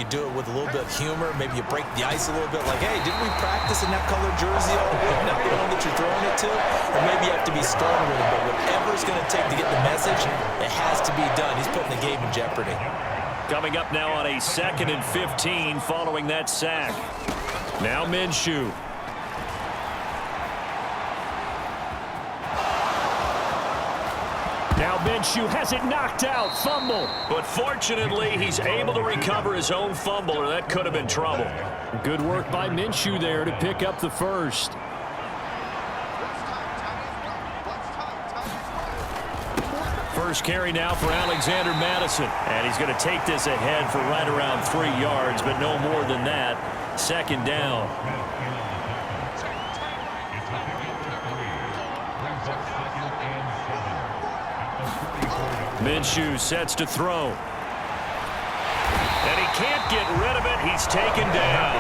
you do it with a little bit of humor. Maybe you break the ice a little bit. Like, hey, didn't we practice in that colored jersey all week? Not the one that you're throwing it to. Or maybe you have to be stern with it. But whatever it's going to take to get the message, it has to be done. He's putting the game in jeopardy. Coming up now on a 2nd and 15 following that sack. Now Minshew. Now Minshew has it knocked out. Fumble. But fortunately, he's able to recover his own fumble, or that could have been trouble. Good work by Minshew there to pick up the first. First carry now for Alexander Madison. And he's going to take this ahead for right around 3 yards, but no more than that. 2nd down. Minshew sets to throw. And he can't get rid of it. He's taken down.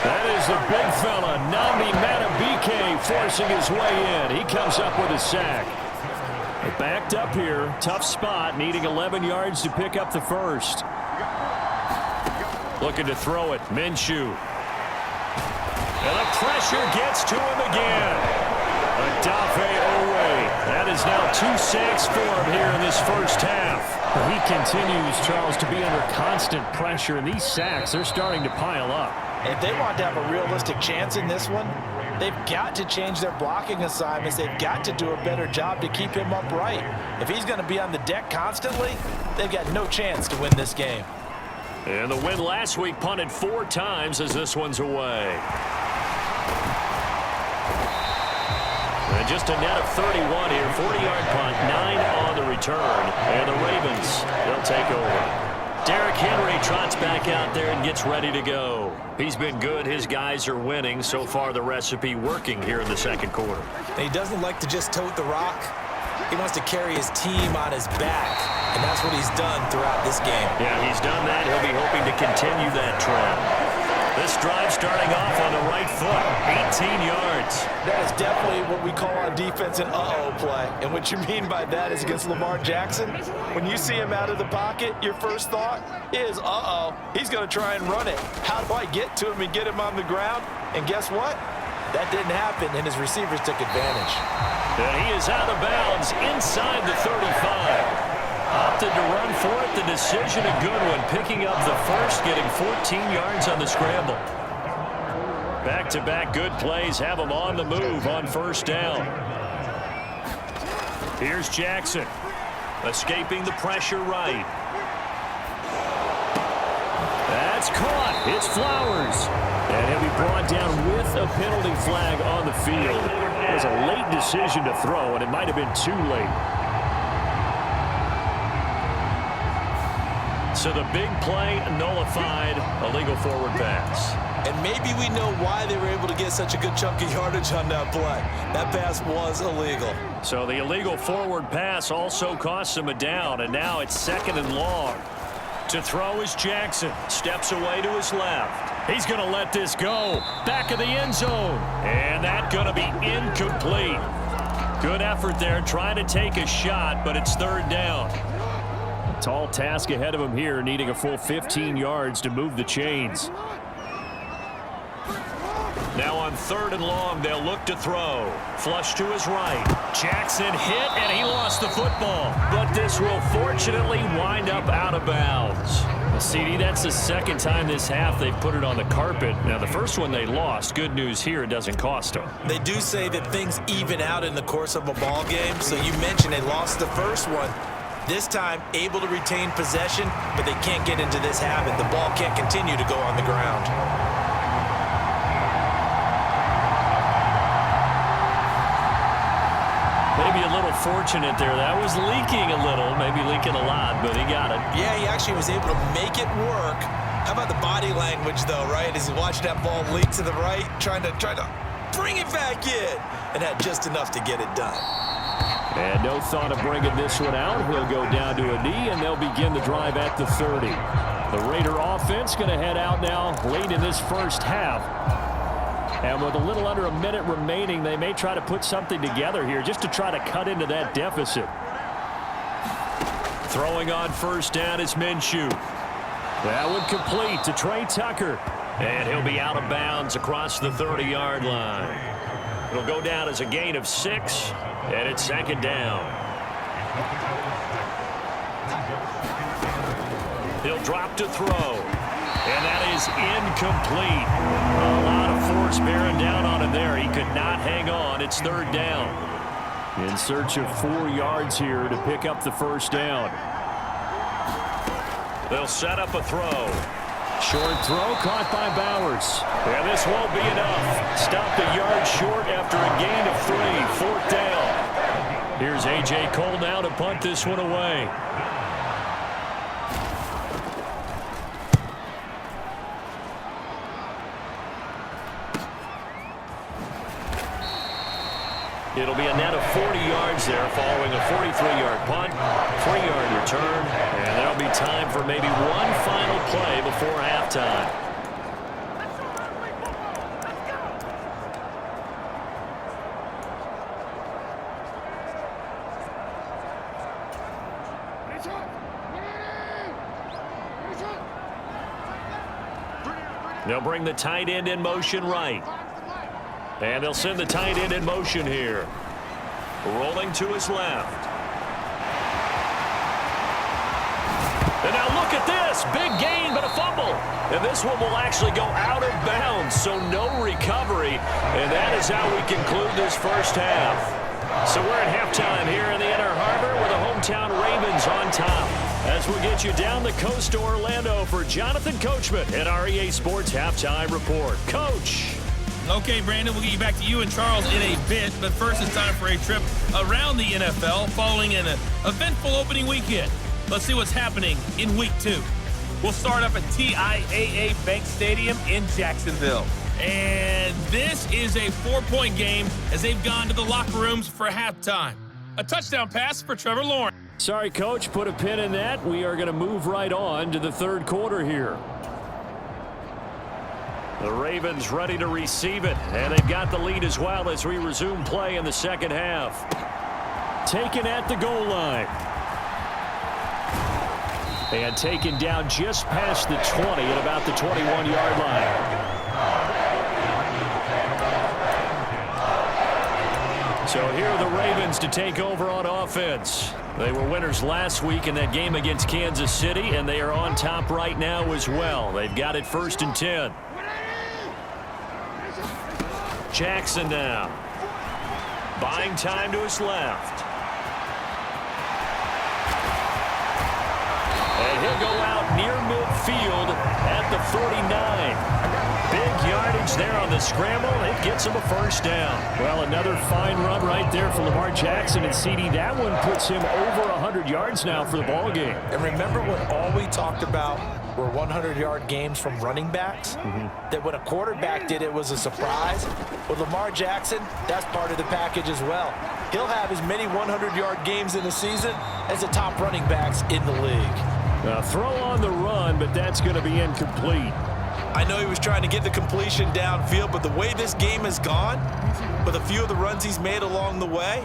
That is the big fella, Nnamdi Madubuike, forcing his way in. He comes up with a sack. Backed up here. Tough spot, needing 11 yards to pick up the first. Looking to throw it. Minshew. And the pressure gets to him again. Odafe Owe. That is now 2 sacks for him here in this first half. He continues, Charles, to be under constant pressure, and these sacks are starting to pile up. If they want to have a realistic chance in this one, they've got to change their blocking assignments. They've got to do a better job to keep him upright. If he's going to be on the deck constantly, they've got no chance to win this game. And the win last week punted 4 times as this one's away. And just a net of 31 here. 40-yard punt, 9 on the return. And the Ravens, they'll take over. Derrick Henry trots back out there and gets ready to go. He's been good. His guys are winning. So far, the recipe working here in the 2nd quarter. He doesn't like to just tote the rock. He wants to carry his team on his back, and that's what he's done throughout this game. Yeah, he's done that. He'll be hoping to continue that trend. This drive starting off on the right foot. 18 yards. That is definitely what we call on defense an uh-oh play. And what you mean by that is against Lamar Jackson, when you see him out of the pocket, your first thought is, uh-oh, he's going to try and run it. How do I get to him and get him on the ground? And guess what? That didn't happen, and his receivers took advantage. And he is out of bounds inside the 35. Opted to run for it. The decision a good one. Picking up the first, getting 14 yards on the scramble. Back-to-back good plays have him on the move on first down. Here's Jackson. Escaping the pressure right. That's caught. It's Flowers. And he'll be brought down with a penalty flag on the field. It was a late decision to throw, and it might have been too late. So the big play nullified, illegal forward pass. And maybe we know why they were able to get such a good chunk of yardage on that play. That pass was illegal. So the illegal forward pass also cost him a down, and now it's 2nd and long. To throw is Jackson. Steps away to his left. He's going to let this go. Back of the end zone. And that's going to be incomplete. Good effort there, trying to take a shot, but it's 3rd down. Tall task ahead of him here, needing a full 15 yards to move the chains. Now on 3rd and long, they'll look to throw. Flush to his right. Jackson hit, and he lost the football. But this will fortunately wind up out of bounds. CD, that's the 2nd time this half they've put it on the carpet. Now, the first one they lost. Good news here, it doesn't cost them. They do say that things even out in the course of a ball game. So you mentioned they lost the first one. This time, able to retain possession, but they can't get into this habit. The ball can't continue to go on the ground. Maybe a little fortunate there. That was leaking a little, maybe leaking a lot, but he got it. Yeah, he actually was able to make it work. How about the body language, though, right? As he watched that ball leak to the right, trying to bring it back in, and had just enough to get it done. And no thought of bringing this one out. He'll go down to a knee, and they'll begin the drive at the 30. The Raider offense going to head out now late in this first half. And with a little under a minute remaining, they may try to put something together here just to try to cut into that deficit. Throwing on first down is Minshew. That one complete to Trey Tucker. And he'll be out of bounds across the 30-yard line. It'll go down as a gain of 6, and it's second down. He'll drop to throw, and that is incomplete. A lot of force bearing down on him there. He could not hang on. It's third down. In search of 4 yards here to pick up the first down. They'll set up a throw. Short throw caught by Bowers. And this won't be enough. Stopped a yard short after a gain of 3. Fourth down. Here's A.J. Cole now to punt this one away. It'll be a net of 40 yards there following a 43-yard punt, 3-yard return, and there'll be time for maybe one final play before halftime. They'll bring the tight end in motion right. And they'll send the tight end in motion here. Rolling to his left. And now look at this. Big gain, but a fumble. And this one will actually go out of bounds, so no recovery. And that is how we conclude this first half. So we're at halftime here in the Inner Harbor with the hometown Ravens on top. As we get you down the coast to Orlando for Jonathan Coachman at our EA Sports Halftime Report. Coach. Okay, Brandon, we'll get you back to you and Charles in a bit, but first it's time for a trip around the NFL following an eventful opening weekend. Let's see what's happening in Week 2. We'll start up at TIAA Bank Stadium in Jacksonville. And this is a 4-point game as they've gone to the locker rooms for halftime. A touchdown pass for Trevor Lawrence. Sorry, Coach, put a pin in that. We are going to move right on to the third quarter here. The Ravens ready to receive it, and they've got the lead as well as we resume play in the second half. Taken at the goal line. And taken down just past the 20 at about the 21-yard line. So here are the Ravens to take over on offense. They were winners last week in that game against Kansas City, and they are on top right now as well. They've got it 1st and 10. Jackson now. Buying time to his left. And he'll go out near midfield at the 49. Big yardage there on the scramble. It gets him a first down. Well, another fine run right there for Lamar Jackson. And CD, that one puts him over 100 yards now for the ball game. And remember when all we talked about were 100-yard games from running backs? That when a quarterback did it was a surprise. With Lamar Jackson, that's part of the package as well. He'll have as many 100-yard games in a season as the top running backs in the league. Now throw on the run, but that's going to be incomplete. I know he was trying to get the completion downfield, but the way this game has gone, with a few of the runs he's made along the way,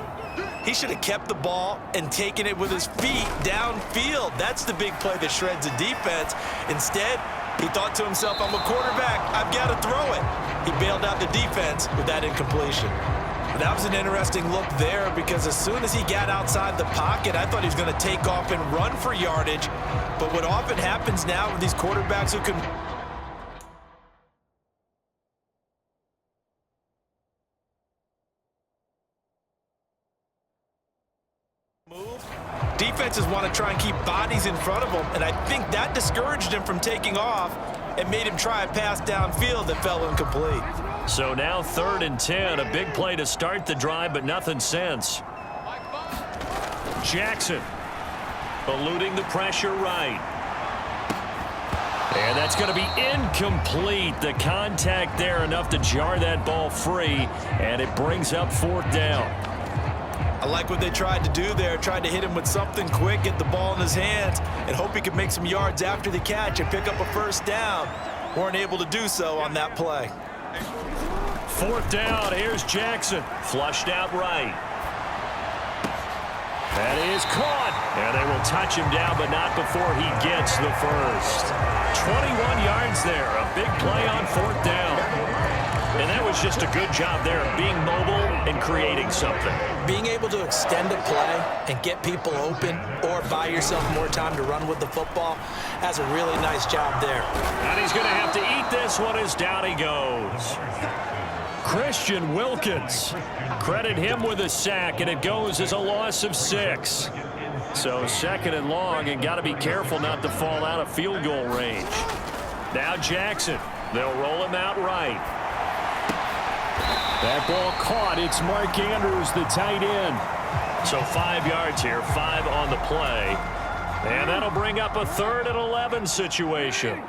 he should have kept the ball and taken it with his feet downfield. That's the big play that shreds the defense. Instead, he thought to himself, I'm a quarterback, I've got to throw it. He bailed out the defense with that incompletion. But that was an interesting look there because as soon as he got outside the pocket, I thought he was going to take off and run for yardage. But what often happens now with these quarterbacks who can move, defenses want to try and keep bodies in front of them, and I think that discouraged him from taking off and made him try a pass downfield that fell incomplete. So now 3rd and 10, a big play to start the drive, but nothing since. Jackson eluding the pressure right. And that's going to be incomplete. The contact there enough to jar that ball free, and it brings up 4th down. I like what they tried to do there, tried to hit him with something quick, get the ball in his hands, and hope he could make some yards after the catch and pick up a first down. Weren't able to do so on that play. 4th down, here's Jackson. Flushed out right. That is caught. And they will touch him down, but not before he gets the first. 21 yards there. A big play on 4th down. And that was just a good job there of being mobile and creating something. Being able to extend a play and get people open or buy yourself more time to run with the football, that's a really nice job there. And he's going to have to eat this one as down he goes. Christian Wilkins. Credit him with a sack, and it goes as a loss of 6. So 2nd and long, and got to be careful not to fall out of field goal range. Now Jackson. They'll roll him out right. That ball caught. It's Mark Andrews, the tight end. So 5 yards here, 5 on the play. And that'll bring up a 3rd and 11 situation.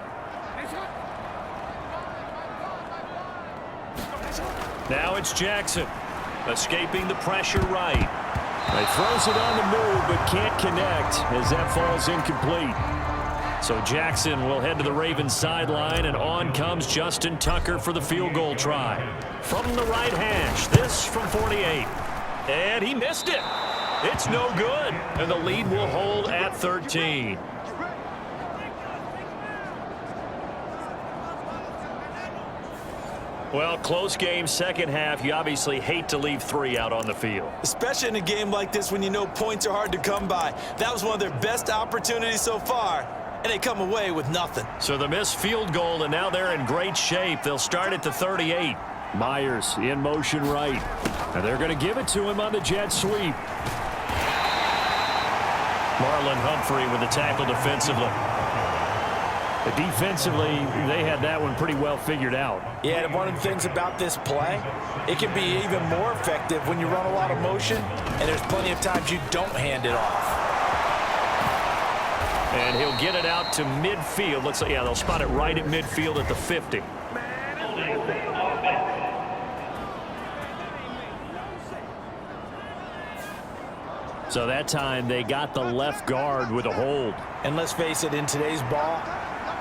Now it's Jackson, escaping the pressure right. He throws it on the move, but can't connect as that falls incomplete. So Jackson will head to the Ravens sideline, and on comes Justin Tucker for the field goal try. From the right hash, this from 48. And he missed it. It's no good, and the lead will hold at 13. Well, close game, second half. You obviously hate to leave 3 out on the field. Especially in a game like this when you know points are hard to come by. That was one of their best opportunities so far, and they come away with nothing. So the missed field goal, and now they're in great shape. They'll start at the 38. Myers in motion right. And they're going to give it to him on the jet sweep. Marlon Humphrey with the tackle defensively. Defensively, they had that one pretty well figured out. Yeah, and one of the things about this play, it can be even more effective when you run a lot of motion, and there's plenty of times you don't hand it off. And he'll get it out to midfield. Looks like, yeah, they'll spot it right at midfield at the 50. So that time they got the left guard with a hold. And let's face it, in today's ball,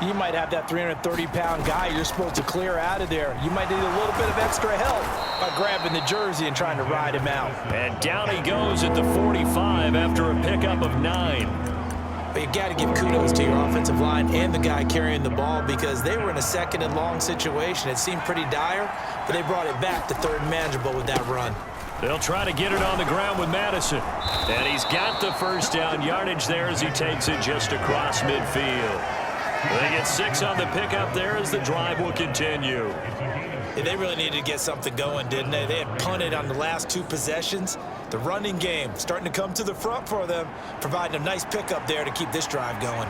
you might have that 330-pound guy you're supposed to clear out of there. You might need a little bit of extra help by grabbing the jersey and trying to ride him out. And down he goes at the 45 after a pickup of 9. But you got to give kudos to your offensive line and the guy carrying the ball because they were in a 2nd and long situation. It seemed pretty dire, but they brought it back to 3rd and manageable with that run. They'll try to get it on the ground with Madison. And he's got the first down yardage there as he takes it just across midfield. They get 6 on the pickup there as the drive will continue. Yeah, they really needed to get something going, didn't they? They had punted on the last 2 possessions. The running game starting to come to the front for them, providing a nice pickup there to keep this drive going.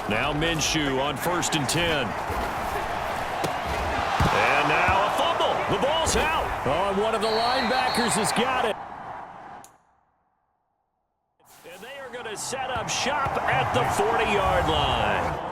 Now Minshew on 1st and 10. And now a fumble. The ball's out. Oh, and one of the linebackers has got it. And they are going to set up shop at the 40-yard line.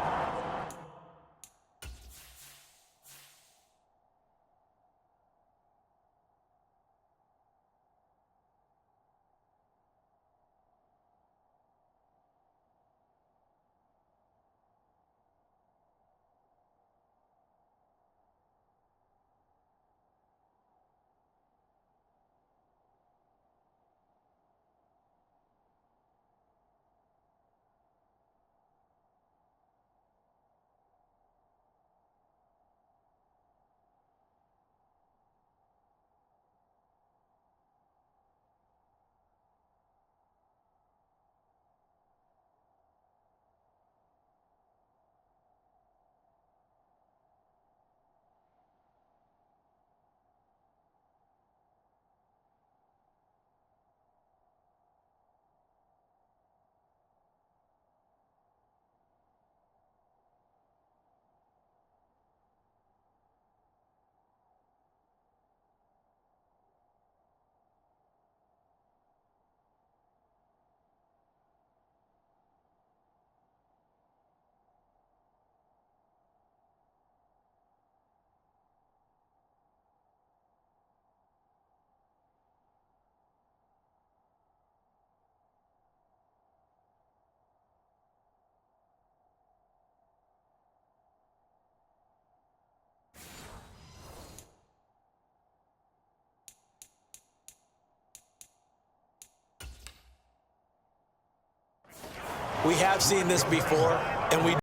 We have seen this before, and we